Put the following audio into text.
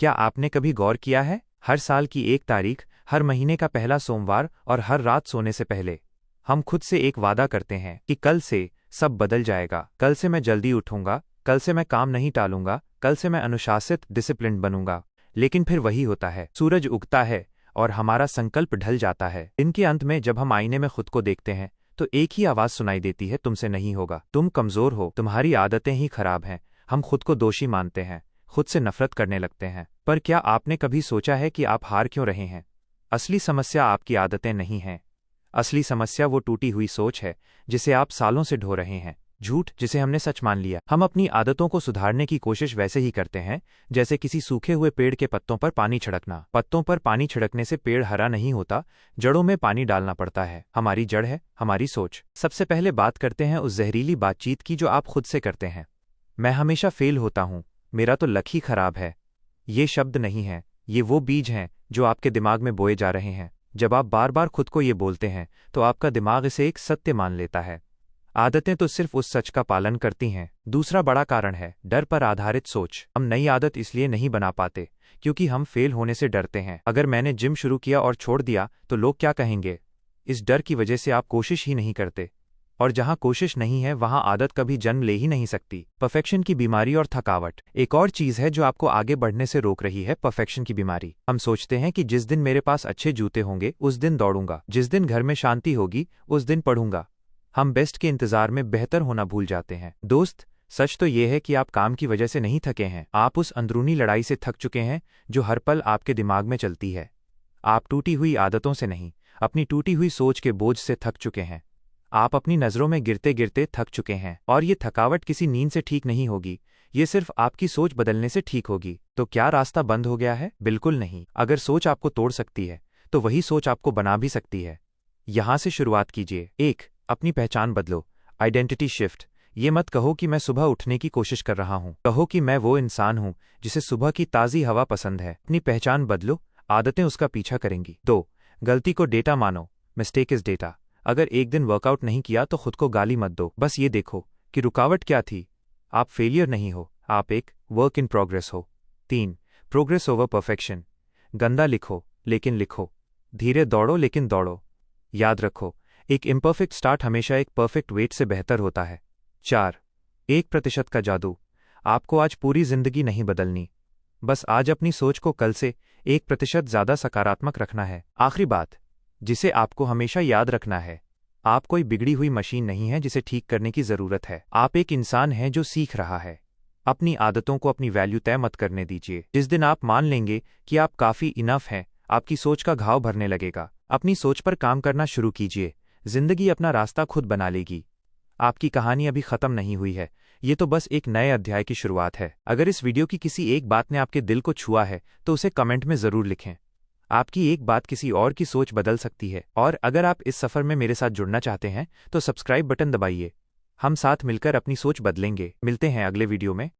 क्या आपने कभी गौर किया है, हर साल की एक तारीख, हर महीने का पहला सोमवार और हर रात सोने से पहले हम खुद से एक वादा करते हैं कि कल से सब बदल जाएगा, कल से मैं जल्दी उठूंगा, कल से मैं काम नहीं टालूंगा, कल से मैं अनुशासित डिसिप्लिन्ड बनूंगा। लेकिन फिर वही होता है, सूरज उगता है और हमारा संकल्प ढल जाता है। दिन के अंत में जब हम आईने में खुद को देखते हैं तो एक ही आवाज़ सुनाई देती है, तुमसे नहीं होगा, तुम कमज़ोर हो, तुम्हारी आदतें ही खराब हैं। हम खुद को दोषी मानते हैं, खुद से नफरत करने लगते हैं। पर क्या आपने कभी सोचा है कि आप हार क्यों रहे हैं? असली समस्या आपकी आदतें नहीं हैं। असली समस्या वो टूटी हुई सोच है जिसे आप सालों से ढो रहे हैं, झूठ जिसे हमने सच मान लिया। हम अपनी आदतों को सुधारने की कोशिश वैसे ही करते हैं जैसे किसी सूखे हुए पेड़ के पत्तों पर पानी छिड़कना। पत्तों पर पानी छिड़कने से पेड़ हरा नहीं होता, जड़ों में पानी डालना पड़ता है। हमारी जड़ है हमारी सोच। सबसे पहले बात करते हैं उस जहरीली बातचीत की जो आप खुद से करते हैं। मैं हमेशा फेल होता हूँ, मेरा तो लक ही खराब है। ये शब्द नहीं हैं, ये वो बीज हैं जो आपके दिमाग में बोए जा रहे हैं। जब आप बार बार खुद को ये बोलते हैं तो आपका दिमाग इसे एक सत्य मान लेता है। आदतें तो सिर्फ उस सच का पालन करती हैं। दूसरा बड़ा कारण है डर पर आधारित सोच। हम नई आदत इसलिए नहीं बना पाते क्योंकि हम फेल होने से डरते हैं। अगर मैंने जिम शुरू किया और छोड़ दिया तो लोग क्या कहेंगे? इस डर की वजह से आप कोशिश ही नहीं करते, और जहां कोशिश नहीं है वहां आदत कभी जन्म ले ही नहीं सकती। परफेक्शन की बीमारी और थकावट एक और चीज है जो आपको आगे बढ़ने से रोक रही है। परफेक्शन की बीमारी। हम सोचते हैं कि जिस दिन मेरे पास अच्छे जूते होंगे उस दिन दौड़ूंगा, जिस दिन घर में शांति होगी उस दिन पढ़ूंगा। हम बेस्ट के इंतजार में बेहतर होना भूल जाते हैं। दोस्त, सच तो यह है कि आप काम की वजह से नहीं थके हैं, आप उस अंदरूनी लड़ाई से थक चुके हैं जो हर पल आपके दिमाग में चलती है। आप टूटी हुई आदतों से नहीं, अपनी टूटी हुई सोच के बोझ से थक चुके हैं। आप अपनी नज़रों में गिरते गिरते थक चुके हैं। और ये थकावट किसी नींद से ठीक नहीं होगी, ये सिर्फ आपकी सोच बदलने से ठीक होगी। तो क्या रास्ता बंद हो गया है? बिल्कुल नहीं। अगर सोच आपको तोड़ सकती है तो वही सोच आपको बना भी सकती है। यहां से शुरुआत कीजिए। 1. अपनी पहचान बदलो। Identity shift. ये मत कहो कि मैं सुबह उठने की कोशिश कर रहा हूं, कहो कि मैं वो इंसान हूं जिसे सुबह की ताज़ी हवा पसंद है। अपनी पहचान बदलो, आदतें उसका पीछा करेंगी। 2. गलती को डेटा मानो। Mistake is data. अगर एक दिन वर्कआउट नहीं किया तो खुद को गाली मत दो, बस ये देखो कि रुकावट क्या थी। आप फेलियर नहीं हो, आप एक वर्क इन प्रोग्रेस हो। 3. Progress over perfection. गंदा लिखो लेकिन लिखो, धीरे दौड़ो लेकिन दौड़ो। याद रखो, एक इम्परफेक्ट स्टार्ट हमेशा एक परफेक्ट वेट से बेहतर होता है। 4. 1% का जादू। आपको आज पूरी जिंदगी नहीं बदलनी, बस आज अपनी सोच को कल से 1% ज्यादा सकारात्मक रखना है। आखिरी बात जिसे आपको हमेशा याद रखना है, आप कोई बिगड़ी हुई मशीन नहीं है जिसे ठीक करने की जरूरत है। आप एक इंसान हैं जो सीख रहा है। अपनी आदतों को अपनी वैल्यू तय मत करने दीजिए। जिस दिन आप मान लेंगे कि आप काफी इनफ हैं, आपकी सोच का घाव भरने लगेगा। अपनी सोच पर काम करना शुरू कीजिए, जिंदगी अपना रास्ता खुद बना लेगी। आपकी कहानी अभी खत्म नहीं हुई है, ये तो बस एक नए अध्याय की शुरुआत है। अगर इस वीडियो की किसी एक बात ने आपके दिल को छुआ है तो उसे कमेंट में जरूर लिखें। आपकी एक बात किसी और की सोच बदल सकती है। और अगर आप इस सफर में मेरे साथ जुड़ना चाहते हैं तो सब्सक्राइब बटन दबाइए। हम साथ मिलकर अपनी सोच बदलेंगे। मिलते हैं अगले वीडियो में।